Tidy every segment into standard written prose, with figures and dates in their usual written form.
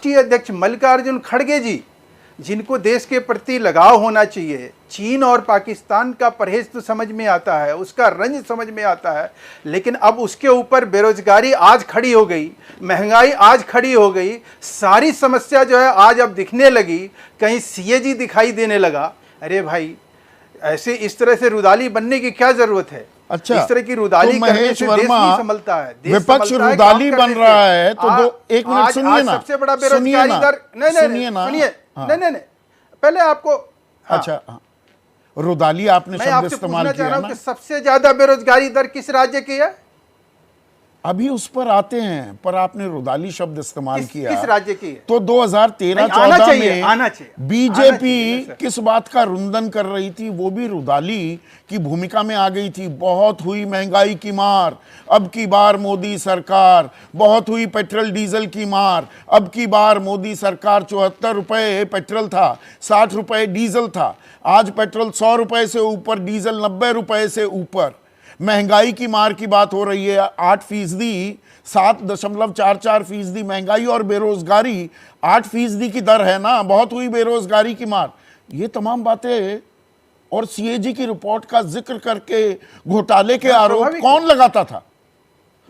राष्ट्रीय अध्यक्ष मल्लिकार्जुन खड़गे जी, जिनको देश के प्रति लगाव होना चाहिए, चीन और पाकिस्तान का परहेज तो समझ में आता है, उसका रंज समझ में आता है, लेकिन अब उसके ऊपर बेरोजगारी आज खड़ी हो गई, महंगाई आज खड़ी हो गई, सारी समस्या जो है आज अब दिखने लगी, कहीं सीएजी दिखाई देने लगा। अरे भाई, ऐसे इस तरह से रुदाली बनने की क्या जरूरत है? अच्छा, इस तरह की रुदाली तो करने महेश से देश वर्मा नहीं संभलता है, देश विपक्ष संभलता है रुदाली काम बन करने रहा से। है तो दो एक मिनट सुनिए ना, सबसे बड़ा बेरोजगारी दर, नहीं सुनिए ना, सुनिए, हाँ। नहीं पहले आपको, हाँ, अच्छा, हाँ। रुदाली आपने मैं शब्द आपसे इस्तेमाल पूछना चाह रहा किया हूं ना, कि सबसे ज्यादा बेरोजगारी दर किस राज्य की है? अभी उस पर आते हैं, पर आपने रुदाली शब्द इस्तेमाल किया, किस राज्य की है? तो 2013-14 आना में चाहिए, आना चाहिए। बीजेपी किस बात का रुंदन कर रही थी, वो भी रुदाली की भूमिका में आ गई थी। बहुत हुई महंगाई की मार, अब की बार मोदी सरकार, बहुत हुई पेट्रोल डीजल की मार, अब की बार मोदी सरकार। 74 रुपए पेट्रोल था, 60 रुपए डीजल था, आज पेट्रोल 100 रुपए से ऊपर, डीजल 90 रुपए से ऊपर। महंगाई की मार की बात हो रही है, 8%, 7.44% महंगाई और बेरोजगारी 8% की दर है ना, बहुत हुई बेरोजगारी की मार। ये तमाम बातें और सीएजी की रिपोर्ट का जिक्र करके घोटाले के आरोप कौन लगाता था?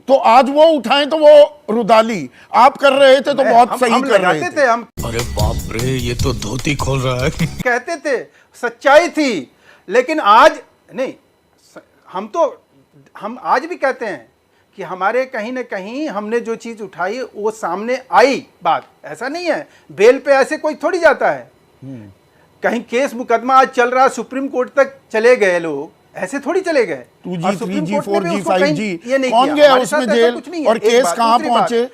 तो आज वो उठाएं तो वो रुदाली आप कर रहे थे, तो बहुत सही कर रहे थे। हम अरे बाप रे, ये तो धोती खोल रहा है। कहते थे, सच्चाई थी, लेकिन आज नहीं। हम आज भी कहते हैं कि हमारे कहीं ना कहीं हमने जो चीज उठाई वो सामने आई बात। ऐसा नहीं है बेल पे ऐसे कोई थोड़ी जाता है, कहीं केस मुकदमा आज चल रहा, सुप्रीम कोर्ट तक चले गए लोग, ऐसे थोड़ी चले गए। 2G, 3G, 4G, 5G कौन गया उसमें जेल, और केस कहां पहुंचे?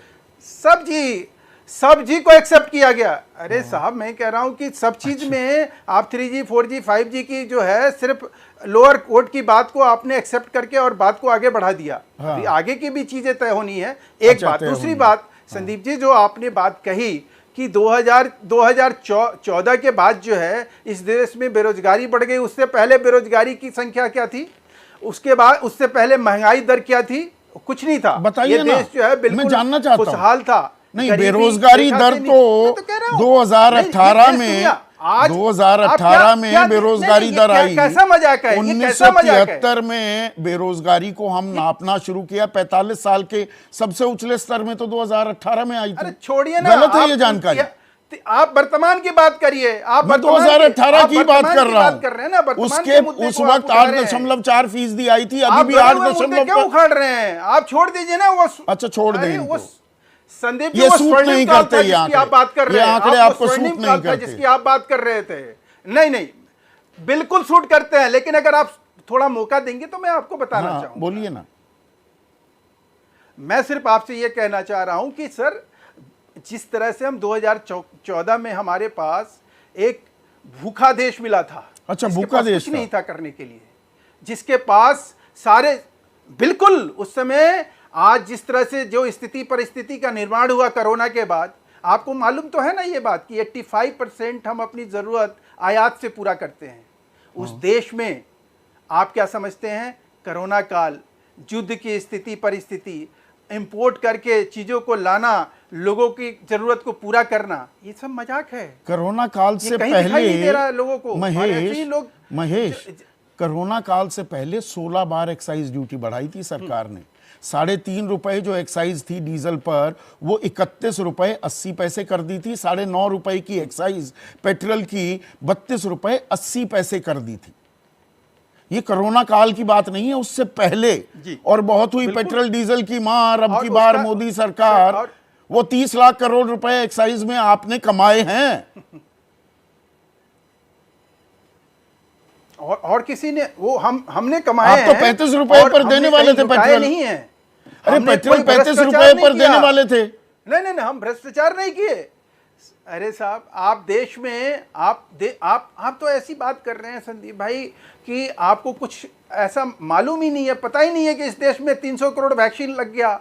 सब जी को एक्सेप्ट किया गया। अरे साहब, मैं कह रहा हूं कि सब चीज में आप 3G, 4G, 5G की जो है सिर्फ लोअर कोर्ट की बात को आपने एक्सेप्ट करके और बात को आगे बढ़ा दिया। अभी आगे की भी चीजें तय होनी है। एक बात, दूसरी बात, संदीप जी, जो आपने बात कही कि 2014 के बाद जो है इस देश में बेरोजगारी बढ़ गई, उससे पहले बेरोजगारी की संख्या क्या थी, उसके बाद उससे पहले महंगाई दर क्या थी? कुछ नहीं था। बताइए ना, देश जो है बिल्कुल मैं जानना चाहता हूं। खुशहाल था। नहीं, बेरोजगारी दर तो 2018 में 2018 में बेरोजगारी दर आई। कैसा मजाक है? 1973 में बेरोजगारी को हम नापना शुरू किया, 45 साल के सबसे उछले स्तर में तो 2018 में आई थी। अरे छोड़िए ना, गलत है ये जानकारी। आप वर्तमान की बात करिए। आप 2018 की बात कर रहा हूँ। उसके उस वक्त 8.4% आई थी, अभी भी 8.4। क्यों उखाड़ रहे हैं? आप छोड़ दीजिए ना वो। अच्छा, छोड़ दें। संदीप ये सूट नहीं करते, ये आप बात कर रहे हैं, आंकड़े आपको सूट नहीं करते, जिसकी आप बात कर रहे थे। नहीं, बिल्कुल सूट करते हैं, लेकिन अगर आप थोड़ा मौका देंगे तो मैं आपको बताना चाहूंगा। बोलिए ना। मैं सिर्फ आपसे ये कहना चाह रहा हूं कि सर, जिस तरह से हम 2014 में हमारे पास एक भूखा देश मिला था। अच्छा, भूखा देश कुछ नहीं था करने के लिए, जिसके पास सारे, बिल्कुल उस समय आज जिस तरह से जो स्थिति परिस्थिति का निर्माण हुआ कोरोना के बाद, आपको मालूम तो है ना ये बात कि 85% हम अपनी जरूरत आयात से पूरा करते हैं। उस देश में आप क्या समझते हैं, कोरोना काल, युद्ध की स्थिति परिस्थिति, इंपोर्ट करके चीजों को लाना, लोगों की जरूरत को पूरा करना, ये सब मजाक है। कोरोना काल से पहले लोगों को महेश, कोरोना काल से पहले 16 बार एक्साइज ड्यूटी बढ़ाई थी सरकार ने। 3.5 रुपए जो एक्साइज थी डीजल पर, वो 31 रुपए 80 पैसे कर दी थी। 9.5 रुपए की एक्साइज पेट्रोल की 32 रुपए 80 पैसे कर दी थी। ये कोरोना काल की बात नहीं है, उससे पहले। और बहुत हुई पेट्रोल डीजल की मार, अब की बार मोदी सरकार, वो 30 लाख करोड़ रुपए एक्साइज में आपने कमाए हैं। और किसी ने, वो हमने कमाए हैं। आप तो 35 रुपए पर देने वाले थे पेट्रोल। नहीं है, अरे पेट्रोल 35 रुपए पर देने वाले थे। नहीं, हम भ्रष्टाचार नहीं किए। अरे साहब, आप देश में आप तो ऐसी बात कर रहे हैं संदीप भाई कि आपको कुछ ऐसा मालूम ही नहीं है, पता ही नहीं है कि इस देश में 300 करोड़ वैक्सीन लग गया।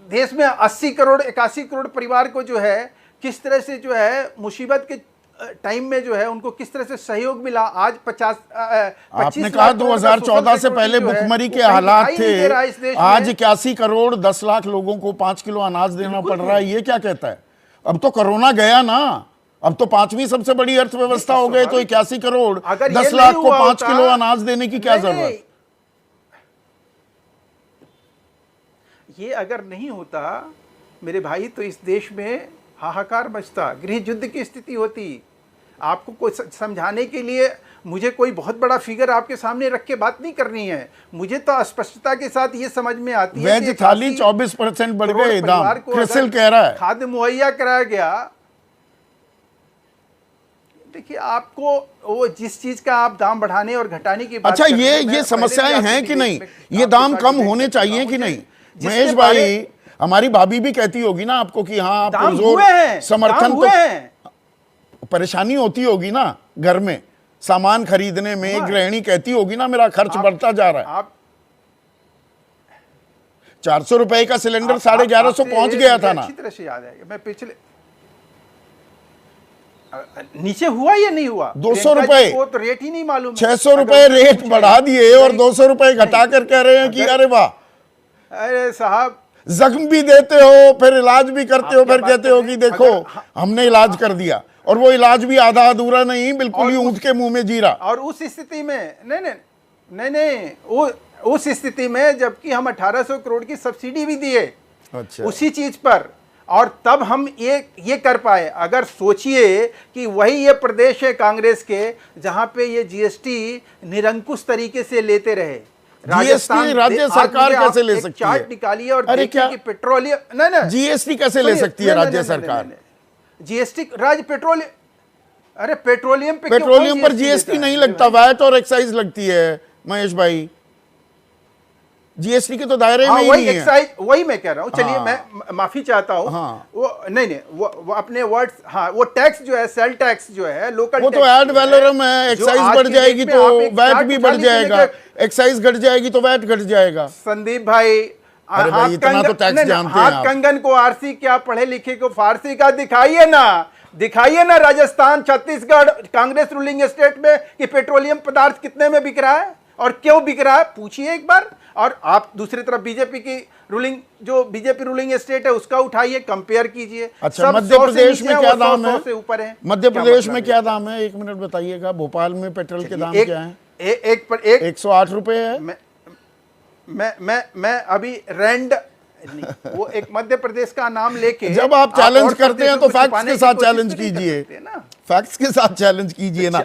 देश में 80 करोड़ 81 करोड़ परिवार को जो है किस तरह से जो है मुसीबत के टाइम में जो है उनको किस तरह से सहयोग मिला। आज 25 आपने कहा 2014 से पहले भुखमरी के हालात थे, आज 81 करोड़ 10 लाख लोगों को 5 किलो अनाज देना पड़ रहा है। ये क्या कहता है? अब तो कोरोना गया ना, अब तो 5वीं सबसे बड़ी अर्थव्यवस्था हो गए, तो 81 करोड़, अगर 10 ये लाख नहीं को हुआ 5 होता- किलो अनाज देने की क्या नहीं, जरूरत? नहीं। ये अगर नहीं होता मेरे भाई, तो इस देश में हाहाकार मचता, गृह युद्ध की स्थिति होती। आपको कोई समझाने के लिए मुझे कोई बहुत बड़ा फिगर आपके सामने रख के बात नहीं करनी है। मुझे तो स्पष्टता के साथ ये समझ में आती है वेज थाली 24% बढ़ गए दाम, परिवार को क्रिसिल अगर कह रहा है। खाद्य मुहैया कराया गया। देखिए, आपको वो जिस चीज का आप दाम बढ़ाने और घटाने की बात अच्छा, कर रहे हैं, ये मैं पहले समस्याएं भी हैं आपसे कि नहीं, डिबेट में ये आपके दाम साथ कम डिबेट होने कर चुका चाहिए हूं। कि नहीं? जिसके महेश बारे- भाई, हमारी भाभी भी कहती होगी ना आपको कि हाँ आप दाम पुरजोर हुए हैं, समर्थन दाम हुए तो हैं। परेशानी होती होगी ना घर में सामान खरीदने में, हुआ है। गृहिणी कहती होगी ना मेरा खर्च बढ़ता जा रहा है। आप 400 रुपए का सिलेंडर आप- 1150 आपसे पहुंच गया था मुझे ना। अच्छी तरह से याद है, मैं पिछले नीचे हुआ या नहीं हुआ? 200 प्रियंका रुपए। जी को तो रेट ही नहीं मालूम है। 600 अगर रुपए उनसे रेट पूछे- बढ़ा दिए और नहीं, 200 रुपए घटा कर कह रहे हैं कि अगर- अरे वाह, अरे साहब, जख्म भी देते हो, फिर इलाज भी करते हो, आप क्या फिर बात कहते कर हो रहे कि हैं? देखो अगर- हमने इलाज कर दिया, और वो इलाज भी आधा अधूरा नहीं, बिल्कुल ही और ऊंट के मुंह में जीरा। और उस स्थिति में नहीं, वो उस स्थिति में जबकि हम 1800 करोड़ की सब्सिडी भी दिए अच्छा, उसी चीज पर, और तब हम ये कर पाए। अगर सोचिए कि वही ये प्रदेश है कांग्रेस के जहां पे ये जीएसटी निरंकुश तरीके से लेते रहे। जीएसटी राज्य आज सरकार मुझे कैसे आप ले एक सकती चार्ट है? निकालिए और अरे देखिए क्या? कि पेट्रोलियम नहीं जीएसटी कैसे ले सकती है राज्य सरकार? जीएसटी राज्य पेट्रोलियम, अरे पेट्रोलियम पे पेट्रोलियम पर जीएसटी नहीं लगता, वैट और एक्साइज लगती है महेश भाई, जीएसटी के तो दायरे में ही वही नहीं है। एक्साइज, वही मैं कह रहा हूँ। चलिए, हाँ। मैं माफी चाहता हूँ। हाँ। वो नहीं, वो अपने वर्ड्स, हाँ, वो टैक्स जो है, सेल टैक्स जो है, लोकल वो तो टैक्स एड जो है, वैलोरम है, जो एक्साइज आज बढ़ की जाएगी डेट में तो आप एक वैट चार्ट भी उठा बढ़ लीजिए जाएगा, लेकर- एक्साइज घट जाएगी तो वैट घट जाएगा। संदीप भाई, अरे भाई, इतना तो टैक्स जानते हैं हाथ आप। कंगन को आरसी क्या, पढ़े लिखे को फारसी का दिखाइए ना राजस्थान, छत्तीसगढ़, कांग्रेस रूलिंग स्टेट में कि पेट्रोलियम पदार्थ कितने में बिक रहा है और क्यों बिक रहा है, पूछिए एक बार। और आप दूसरी तरफ बीजेपी की रूलिंग, जो बीजेपी रूलिंग स्टेट है, उसका उठाइए, कंपेयर कीजिए। अच्छा, सब मध्य 100 से प्रदेश नीचे में हैं, क्या वो 100 दाम है? से ऊपर है। मध्य क्या प्रदेश मतलब में है? क्या दाम है, 1 मिनट बताइएगा। भोपाल में पेट्रोल के दाम एक- क्या है? एक पर एक 108 रुपए है। मैं अभी रैंड नहीं, वो एक मध्य प्रदेश का नाम लेके जब आप चैलेंज और करते हैं तो प्रदेशों को फैक्ट्स छुपाने के की साथ कोशिश चैलेंज तो नहीं कर कीजिए, सकते ना। फैक्ट्स के साथ चैलेंज कीजिए ना।